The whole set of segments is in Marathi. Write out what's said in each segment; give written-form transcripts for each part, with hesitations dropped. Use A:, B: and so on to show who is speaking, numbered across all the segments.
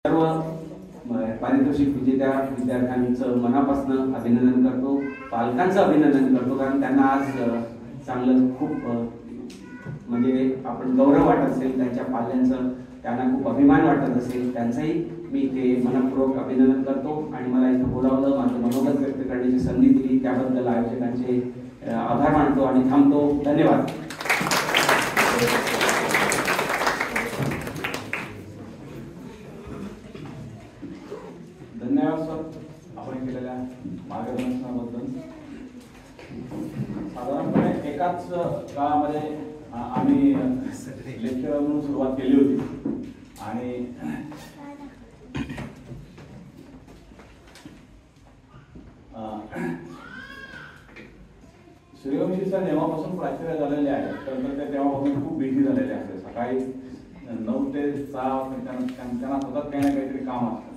A: सर्व पारितोषिक विजेत्या विद्यार्थ्यांचं मनापासून अभिनंदन करतो, पालकांचं अभिनंदन करतो, कारण त्यांना आज चांगलं खूप म्हणजे आपण गौरव वाटत असेल, त्यांच्या पाल्यांचं त्यांना खूप अभिमान वाटत असेल, त्यांचंही मी ते मनपूर्वक अभिनंदन करतो. आणि मला इथं बोलावलं, माझं मनोगत व्यक्त करण्याची संधी दिली त्याबद्दल आयोजकांचे आभार मानतो आणि थांबतो. धन्यवाद.
B: धन्यवाद सर, आपण केलेल्या मार्गदर्शनाबद्दल. साधारणपणे एकाच काळामध्ये आम्ही लेक्चर म्हणून सुरुवात केली होती आणि सूर्यवंशी सर जेव्हापासून प्राचार्य झालेले आहेत तर ते तेव्हापासून खूप बिझी झालेले असते. सकाळी 9 ते 6 त्यांना सतत काही ना काहीतरी काम असतं.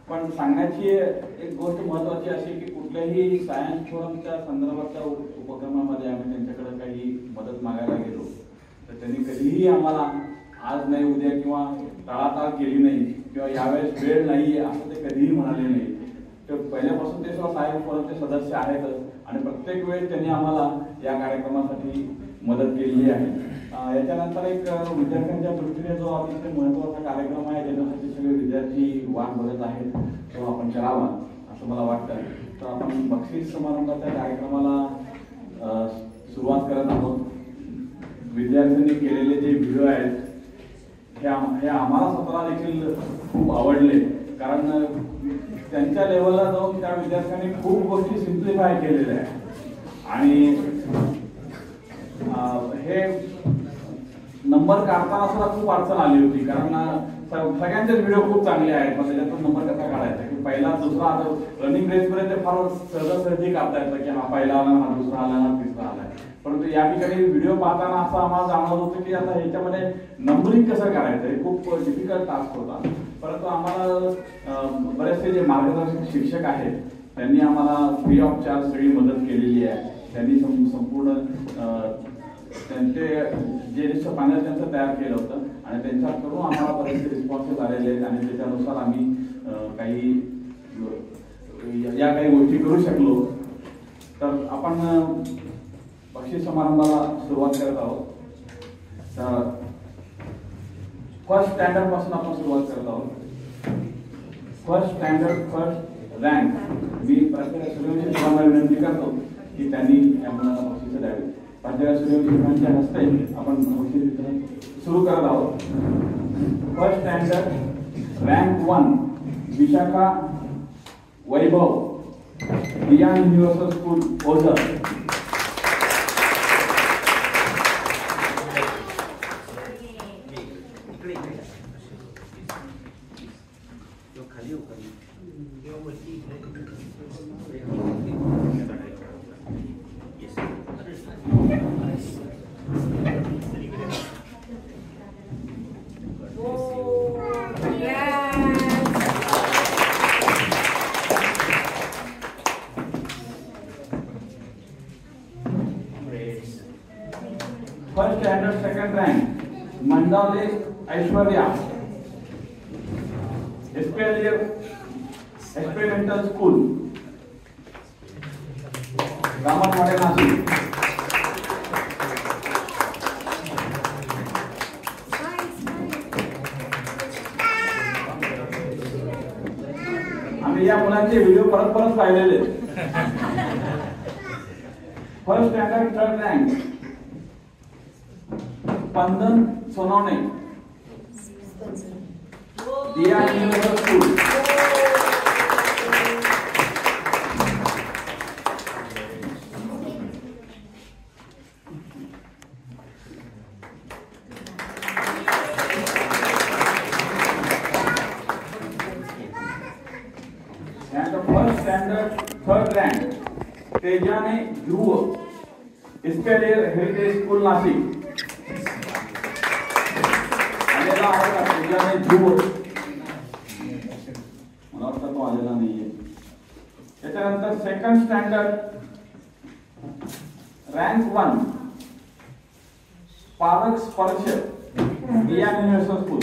B: पण सांगण्याची एक गोष्ट महत्वाची अशी की कुठल्याही सायन्स फोरमच्या संदर्भातल्या उपक्रमामध्ये आम्ही त्यांच्याकडे काही मदत मागायला गेलो तर त्यांनी कधीही आम्हाला आज नाही उद्या किंवा टाळाटाळ केली नाही किंवा यावेळेस वेळ नाही असं ते कधीही म्हणाले नाही. तर पहिल्यापासून ते सायन्स फोरमचे सदस्य आहेतच आणि प्रत्येक वेळेस त्यांनी आम्हाला या कार्यक्रमासाठी मदत केलेली आहे. याच्यानंतर एक विद्यार्थ्यांच्या दृष्टीने जो अतिशय महत्त्वाचा कार्यक्रम आहे ज्याच्यासाठी सगळे विद्यार्थी वाट बघत आहेत तो आपण करावा असं मला वाटतं. तर आपण बक्षीस समारंभाच्या कार्यक्रमाला सुरुवात करत आहोत. विद्यार्थ्यांनी केलेले जे व्हिडिओ आहेत हे आम्हाला स्वतःला देखील खूप आवडले, कारण त्यांच्या लेवलला जाऊन त्या विद्यार्थ्यांनी खूप गोष्टी सिम्प्लिफाय केलेल्या आहेत आणि हे नंबर काढताना सुद्धा खूप अडचण आली होती, कारण सगळ्यांचेच व्हिडिओ खूप चांगले आहेत पण त्याच्यातून नंबर कसा काढायचा की पहिला दुसरा रनिंग रेस पर्यंत फार सहजासहजी काढता येतं की हा पहिला आला, हा दुसरा आला, हा तिसरा आलाय. परंतु या ठिकाणी व्हिडिओ पाहताना असं आम्हाला जाणवत होतं की आता ह्याच्यामध्ये नंबरिंग कसं करायचं हे खूप डिफिकल्ट टास्क होता. परंतु आम्हाला बरेचसे जे मार्गदर्शक शिक्षक आहेत त्यांनी आम्हाला फ्री ऑफ चार्ज सगळी मदत केलेली आहे. त्यांनी संपूर्ण त्यांचे जे लिस्ट पॅनल त्यांचं तयार केलं होतं आणि त्यांच्याकडून आम्हाला बरेचसे रिस्पॉन्सेस आलेले आहेत आणि त्याच्यानुसार आम्ही काही या काही गोष्टी करू शकलो. तर आपण बक्षीस समारंभाला सुरुवात करत आहोत. तर फर्स्ट स्टँडर्ड पासून आपण सुरुवात करत आहोत. फर्स्ट स्टँडर्ड फर्स्ट रँक मी प्राचार्य सूर्यवंशी सरांना विनंती करतो की त्यांनी या मुलांना बक्षीस द्यावी. प्राचार्य सूर्यवंशी सरांच्या हस्ते आपण बक्षीस वितरण सुरू करत आहोत. First standard rank 1 Vishakha Vaibhav, Riyan universal school Ozar. First standard second rank Mandale Aishwarya, experimental school Ramnawade Nashik. आम्ही या मुलांचे व्हिडिओ परत परत पाहिलेले. First standard third rank Pandan Sonawane, Diya universal school. First standard third rank Tejane Dhruv, Espalier heritage school Nashik. मला वाटतं तो आलेला नाहीये. त्याच्यानंतर second standard rank 1 Palak Sparsh, Riyan universal school.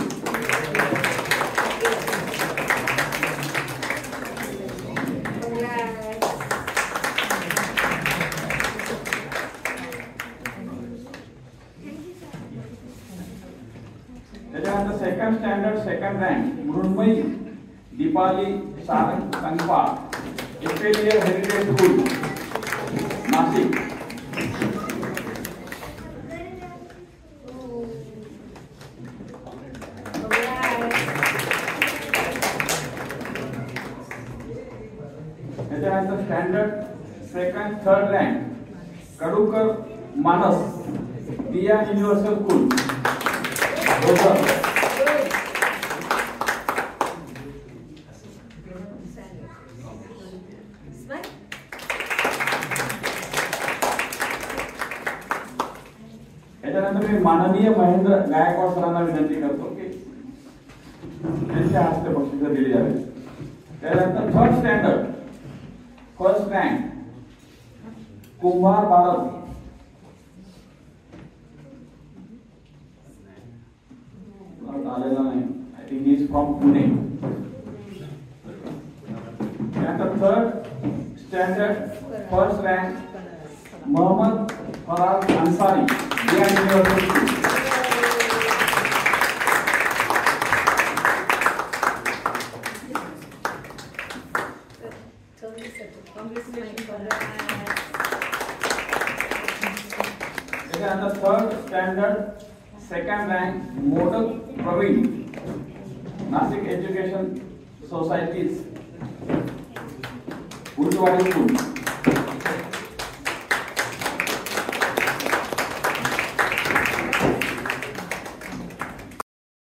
B: Standard second rank Mrunmayi Deepali Sarang Sangpa, FLA heritage school Nashik. त्याच्यानंतर standard second third rank Kadukar Manas Diya universal school Ozar. त्याच्यानंतर मी माननीय महेंद्र गायकवाड सरांना विनंती करतो की त्यांच्या हस्ते बक्षीस दिली जावे. त्यानंतर third standard first rank Kumbhar Bharat आलेला नाही. I think is from Pune. त्यानंतर third standard first rank Mohammad Faraz Ansari Diya university. त्याच्यानंतर third standard second rank Modak Praveen Nashik education society's Unchwadi school.